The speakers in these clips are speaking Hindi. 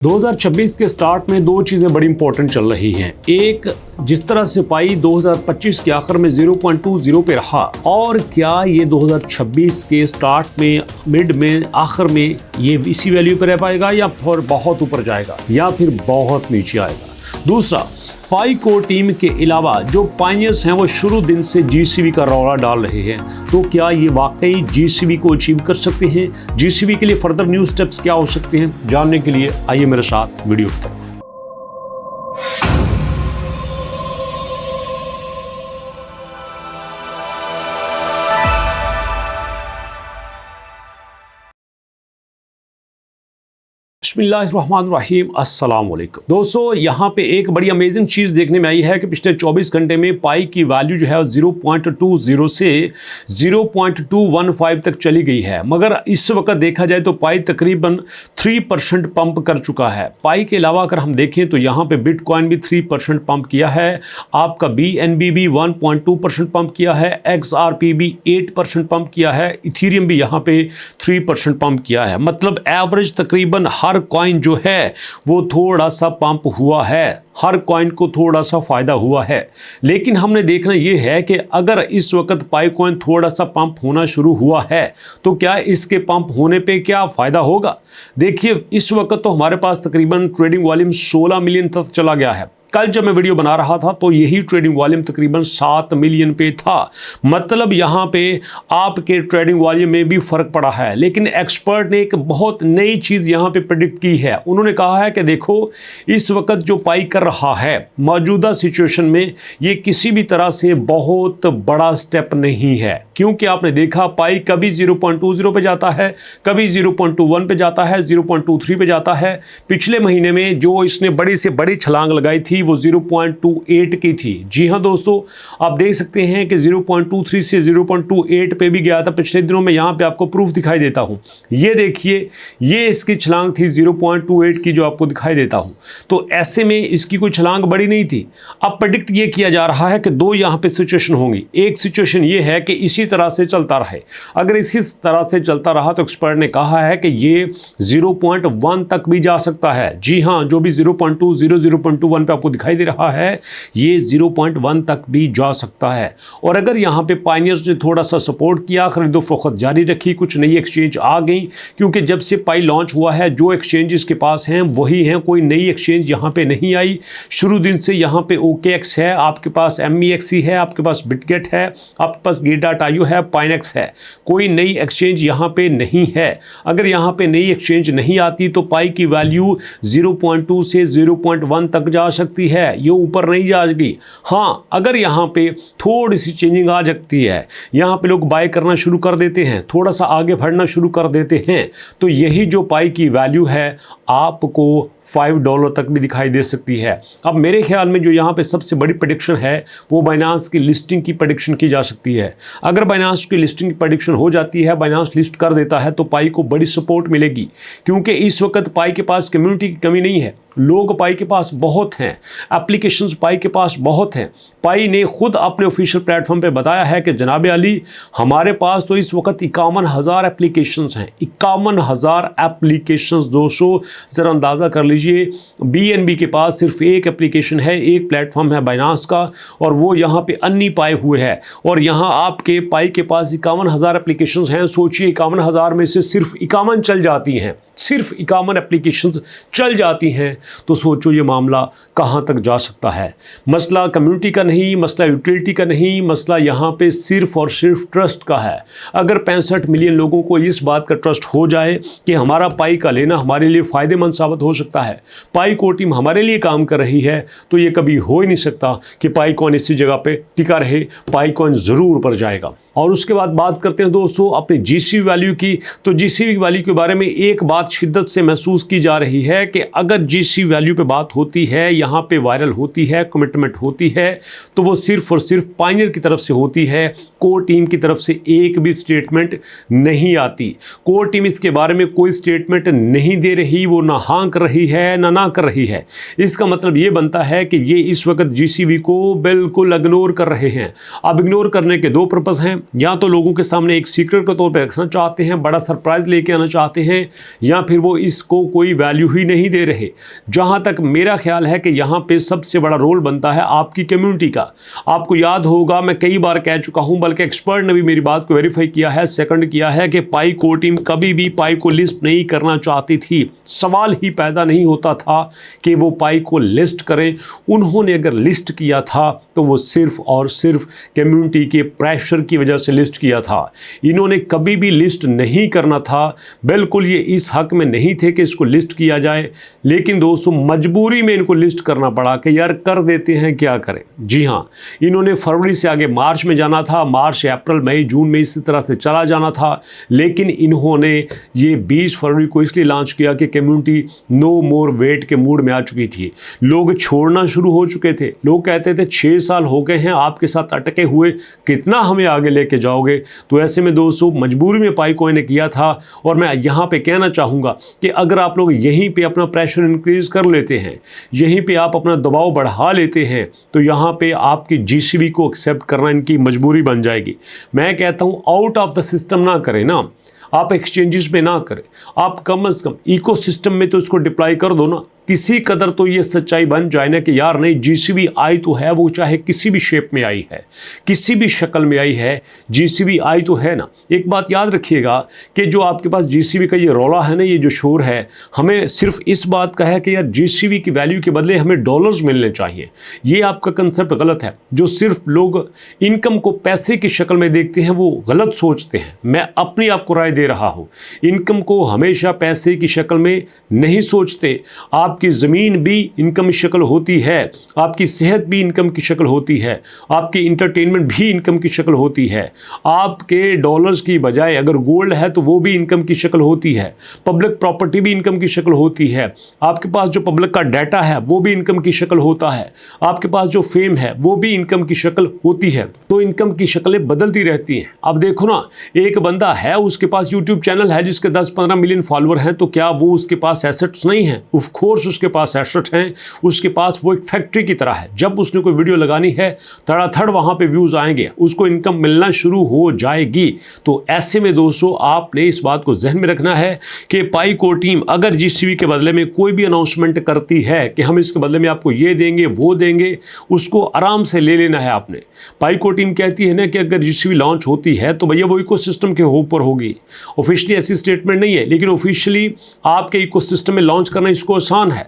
2026 के स्टार्ट में दो चीज़ें बड़ी इंपॉर्टेंट चल रही हैं। एक, जिस तरह से पाई 2025 के आखिर में 0.20 पे रहा, और क्या ये 2026 के स्टार्ट में, मिड में, आखिर में ये इसी वैल्यू पर रह पाएगा या फिर बहुत ऊपर जाएगा या फिर बहुत नीचे आएगा। दूसरा, पाई कोर टीम के अलावा जो पायनियर्स हैं वो शुरू दिन से जीसीबी का रौला डाल रहे हैं, तो क्या ये वाकई जीसीबी को अचीव कर सकते हैं? जीसीबी के लिए फर्दर न्यू स्टेप्स क्या हो सकते हैं, जानने के लिए आइए मेरे साथ वीडियो की तरफ। बिस्मिल्लाहिर्रहमानिर्रहीम, अस्सलाम वालेकुम। दोस्तों, यहाँ पे एक बड़ी अमेजिंग चीज़ देखने में आई है कि पिछले 24 घंटे में पाई की वैल्यू जो है 0.20 से 0.215 तक चली गई है, मगर इस वक्त देखा जाए तो पाई तकरीबन 3% पंप कर चुका है। पाई के अलावा अगर हम देखें तो यहाँ पे बिटकॉइन भी 3% पंप किया है, आपका BNB भी 1.2% पंप किया है, XRP भी 8% पंप किया है, इथेरियम भी यहाँ पे 3% पंप किया है। मतलब एवरेज तकरीबन हर कॉइन जो है वो थोड़ा सा पंप हुआ है, हर कॉइन को थोड़ा सा फायदा हुआ है। लेकिन हमने देखना यह है कि अगर इस वक्त पाई कॉइन थोड़ा सा पंप होना शुरू हुआ है तो क्या इसके पंप होने पे क्या फायदा होगा? देखिए, इस वक्त तो हमारे पास तकरीबन ट्रेडिंग वॉल्यूम 16 मिलियन तक चला गया है। कल जब मैं वीडियो बना रहा था तो यही ट्रेडिंग वॉल्यूम तकरीबन 7 मिलियन पे था। मतलब यहाँ पे आपके ट्रेडिंग वॉल्यूम में भी फर्क पड़ा है। लेकिन एक्सपर्ट ने एक बहुत नई चीज़ यहाँ पे प्रेडिक्ट की है। उन्होंने कहा है कि देखो, इस वक्त जो पाई कर रहा है मौजूदा सिचुएशन में, ये किसी भी तरह से बहुत बड़ा स्टेप नहीं है, क्योंकि आपने देखा पाई कभी 0.20 पे जाता है, कभी 0.21 पे जाता है, 0.23 पे जाता है। पिछले महीने में जो इसने बड़ी से बड़ी छलांग लगाई थी वो 0.28 की थी। जी हाँ दोस्तों, आप देख सकते हैं कि 0.23 से 0.28 पे भी गया था पिछले दिनों में। यहाँ पे आपको प्रूफ दिखाई देता हूँ, ये देखिए, ये इसकी छलांग थी 0.28 की जो आपको दिखाई देता हूँ। तो ऐसे में इसकी कोई छलांग बड़ी नहीं थी। अब प्रेडिक्ट ये किया जा रहा है कि दो यहाँ पे सिचुएशन होंगी। एक सिचुएशन ये है कि इसी तरह से चलता रहे। अगर इसी तरह से चलता रहा तो एक्सपर्ट ने कहा है कि ये 0.1 तक भी जा सकता है। जी हाँ, जो भी 0.20 0.21 पे आपको दिखाई दे रहा है, ये 0.1 तक भी जा सकता है। और अगर यहाँ पे पायनियर्स ने थोड़ा सा सपोर्ट किया, खरीदो फरोख्त जारी रखी, कुछ नई एक्सचेंज आ गई, क्योंकि जब से पाई लॉन्च हुआ है जो एक्सचेंजेस के पास हैं वही हैं, कोई नई एक्सचेंज यहाँ पे नहीं आई। शुरू दिन से यहाँ पे OKX है, आपके पास MEXC है, आपके पास बिटगेट है, आपके पास Gate.io है, पाइनेक्स है। कोई नई एक्सचेंज यहाँ पे नहीं है। अगर यहाँ पे नई एक्सचेंज नहीं आती तो पाई की वैल्यू 0.2 से 0.1 तक जा सकती है, ये ऊपर नहीं जाएगी। हाँ, अगर यहाँ पे थोड़ी सी चेंजिंग आ सकती है, यहाँ पे लोग बाय करना शुरू कर देते हैं, थोड़ा सा आगे बढ़ना शुरू कर देते हैं, तो यही जो पाई की वैल्यू है आपको $5 तक भी दिखाई दे सकती है। अब मेरे ख्याल में जो यहाँ पे सबसे बड़ी प्रेडिक्शन है वो बाइनांस की लिस्टिंग की प्रेडिक्शन की जा सकती है। अगर बाइनांस की लिस्टिंग की प्रेडिक्शन हो जाती है, बाइनांस लिस्ट कर देता है, तो पाई को बड़ी सपोर्ट मिलेगी, क्योंकि इस वक्त पाई के पास कम्युनिटी की कमी नहीं है। लोग पाई के पास बहुत हैं, एप्लीकेशंस पाई के पास बहुत हैं। पाई ने खुद अपने ऑफिशियल प्लेटफॉर्म पे बताया है कि जनाब अली, हमारे पास तो इस वक्त 51,000 एप्लीकेशंस हैं। 51,000 एप्लीकेशंस दोस्तों, ज़रा अंदाज़ा कर लीजिए। BNB के पास सिर्फ एक एप्लीकेशन है, एक प्लेटफॉर्म है बाइनांस का, और वो यहाँ पे अन्नी पाए हुए है। और यहाँ आपके पाई के पास 51,000 एप्लीकेशंस हैं। सोचिए, 51,000 में से सिर्फ 51 चल जाती हैं, सिर्फ 51 एप्लीकेशंस चल जाती हैं, तो सोचो ये मामला कहाँ तक जा सकता है। मसला कम्युनिटी का नहीं, मसला यूटिलिटी का नहीं, मसला यहाँ पे सिर्फ और सिर्फ ट्रस्ट का है। अगर 65 मिलियन लोगों को इस बात का ट्रस्ट हो जाए कि हमारा पाई का लेना हमारे लिए फ़ायदेमंद साबित हो सकता है, पाई को टीम हमारे लिए काम कर रही है, तो ये कभी हो ही नहीं सकता कि पाई कॉइन इसी जगह पर टिका रहे। पाई कॉइन ज़रूर ऊपर जाएगा। और उसके बाद बात करते हैं दोस्तों अपने GC वैल्यू की। तो GC वैल्यू के बारे में एक बात शिद्दत से महसूस की जा रही है कि अगर GC वैल्यू पे बात होती है, यहाँ पे वायरल होती है, कमिटमेंट होती है, तो वो सिर्फ और सिर्फ पायनियर की तरफ से होती है। कोर टीम की तरफ से एक भी स्टेटमेंट नहीं आती। कोर टीम इसके बारे में कोई स्टेटमेंट नहीं दे रही, वो ना हाँ कर रही है ना कर रही है। इसका मतलब ये बनता है कि ये इस वक्त GCV को बिल्कुल इग्नोर कर रहे हैं। अब इग्नोर करने के दो पर्पज़ हैं, या तो लोगों के सामने एक सीक्रेट के तौर पर रखना चाहते हैं, बड़ा सरप्राइज लेके आना चाहते हैं, या या फिर वो इसको कोई वैल्यू ही नहीं दे रहे। जहाँ तक मेरा ख्याल है कि यहाँ पे सबसे बड़ा रोल बनता है आपकी कम्युनिटी का। आपको याद होगा, मैं कई बार कह चुका हूँ, बल्कि एक्सपर्ट ने भी मेरी बात को वेरीफाई किया है, सेकंड किया है, कि पाई कोर टीम कभी भी पाई को लिस्ट नहीं करना चाहती थी। सवाल ही पैदा नहीं होता था कि वो पाई को लिस्ट करें। उन्होंने अगर लिस्ट किया था तो वो सिर्फ और सिर्फ कम्युनिटी के प्रेशर की वजह से लिस्ट किया था। इन्होंने कभी भी लिस्ट नहीं करना था, बिल्कुल ये इस हक में नहीं थे कि इसको लिस्ट किया जाए, लेकिन दोस्तों मजबूरी में इनको लिस्ट करना पड़ा कि यार कर देते हैं, क्या करें। जी हाँ, इन्होंने फरवरी से आगे मार्च में जाना था, मार्च अप्रैल मई जून में इसी तरह से चला जाना था, लेकिन इन्होंने ये 20 फरवरी को इसलिए लॉन्च किया कि कम्युनिटी नो मोर वेट के मूड में आ चुकी थी। लोग छोड़ना शुरू हो चुके थे। लोग कहते थे 6 साल हो गए हैं आपके साथ अटके हुए, कितना हमें आगे लेके जाओगे। तो ऐसे में दोस्तों मजबूरी में पाईकॉइन ने किया था। और मैं यहाँ पे कहना चाहूँगा कि अगर आप लोग यहीं पे अपना प्रेशर इंक्रीज कर लेते हैं, यहीं पे आप अपना दबाव बढ़ा लेते हैं, तो यहाँ पे आपकी जीसीबी को एक्सेप्ट करना इनकी मजबूरी बन जाएगी। मैं कहता हूँ आउट ऑफ द सिस्टम ना करें ना, आप एक्सचेंजेस में ना करें, आप कम से कम इकोसिस्टम में तो इसको डिप्लॉय कर दो ना। किसी कदर तो ये सच्चाई बन जाए ना कि यार नहीं, जीसीबी आई तो है, वो चाहे किसी भी शेप में आई है, किसी भी शक्ल में आई है, जीसीबी आई तो है ना। एक बात याद रखिएगा कि जो आपके पास जीसीबी का ये रौला है ना, ये जो शोर है, हमें सिर्फ इस बात का है कि यार जीसीबी की वैल्यू के बदले हमें डॉलर्स मिलने चाहिए। ये आपका कंसेप्ट गलत है। जो सिर्फ लोग इनकम को पैसे की शक्ल में देखते हैं वो गलत सोचते हैं। मैं अपनी आपको राय दे रहा हूँ, इनकम को हमेशा पैसे की शक्ल में नहीं सोचते। आपकी ज़मीन भी इनकम की शक्ल होती है, आपकी सेहत भी इनकम की शक्ल होती है, आपकी इंटरटेनमेंट भी इनकम की शक्ल होती है। आपके डॉलर्स की बजाय अगर गोल्ड है तो वो भी इनकम की शक्ल होती है, पब्लिक प्रॉपर्टी भी इनकम की शक्ल होती है, आपके पास जो पब्लिक का डाटा है वो भी इनकम की शक्ल होता है, आपके पास जो फेम है वो भी इनकम की शक्ल होती है। तो इनकम की शक्लें बदलती रहती हैं। अब देखो ना, एक बंदा है, उसके पास यूट्यूब चैनल है जिसके 10-15 मिलियन फॉलोअर हैं, तो क्या वो उसके पास एसेट्स नहीं है? ऑफ कोर्स उसके पास एसेट हैं। उसके पास वो एक फैक्ट्री की तरह है। जब उसने कोई वीडियो लगानी है, धड़ाधड़ वहां पे व्यूज आएंगे, उसको इनकम मिलना शुरू हो जाएगी। तो ऐसे में दोस्तों आपने इस बात को जहन में रखना है कि पाई कोर टीम अगर जीसीबी के बदले में कोई भी अनाउंसमेंट करती है कि हम इसके बदले में आपको ये देंगे वो देंगे, उसको आराम से ले लेना है आपने। पाई कोर टीम कहती है ना कि अगर जीसीबी लॉन्च होती है तो भैया वो इकोसिस्टम के ऊपर होगी। ऑफिशियली ऐसी स्टेटमेंट नहीं है, लेकिन ऑफिशियली आपके इकोसिस्टम में लॉन्च करना इसको आसान है।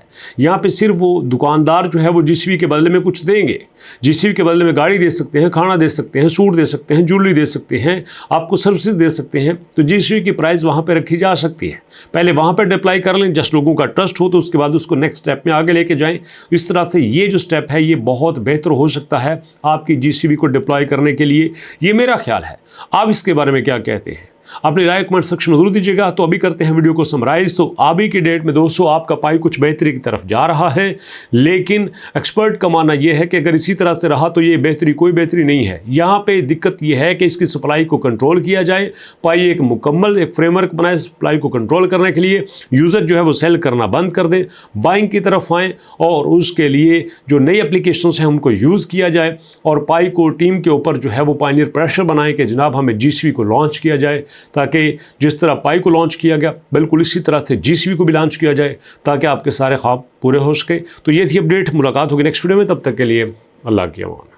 यहाँ पे सिर्फ वो दुकानदार जो है वो जीसीबी के बदले में कुछ देंगे। जीसीबी के बदले में गाड़ी दे सकते हैं, खाना दे सकते हैं, सूट दे सकते हैं, ज्वेलरी दे सकते हैं, आपको सर्विसेज दे सकते हैं। तो जीसीबी की प्राइस वहाँ पे रखी जा सकती है। पहले वहाँ पे डिप्लॉय कर लें, जस्ट लोगों का ट्रस्ट हो, तो उसके बाद उसको नेक्स्ट स्टेप में आगे लेके जाएं। इस तरह से ये जो स्टेप है ये बहुत बेहतर हो सकता है आपकी जीसीबी को डिप्लॉय करने के लिए। ये मेरा ख्याल है। आप इसके बारे में क्या कहते हैं? अपनी राय कमेंट सेक्शन में जरूर दीजिएगा। तो अभी करते हैं वीडियो को समराइज। तो अभी की डेट में दोस्तों आपका पाई कुछ बेहतरी की तरफ जा रहा है, लेकिन एक्सपर्ट का मानना यह है कि अगर इसी तरह से रहा तो ये बेहतरी कोई बेहतरी नहीं है। यहाँ पे दिक्कत यह है कि इसकी सप्लाई को कंट्रोल किया जाए। पाई एक मुकम्मल एक फ्रेमवर्क बनाए सप्लाई को कंट्रोल करने के लिए। यूज़र जो है वो सेल करना बंद कर दें, बाइंग की तरफ आएँ, और उसके लिए जो नई एप्लीकेशंस हैं उनको यूज़ किया जाए। और पाई कोर टीम के ऊपर जो है वो पायनियर प्रेशर बनाएं कि जनाब हमें जीसीबी को लॉन्च किया जाए, ताकि जिस तरह पाई को लॉन्च किया गया बिल्कुल इसी तरह से जीसीबी को भी लॉन्च किया जाए, ताकि आपके सारे ख्वाब पूरे हो सके। तो ये थी अपडेट। मुलाकात होगी नेक्स्ट वीडियो में, तब तक के लिए अल्लाह की अमान।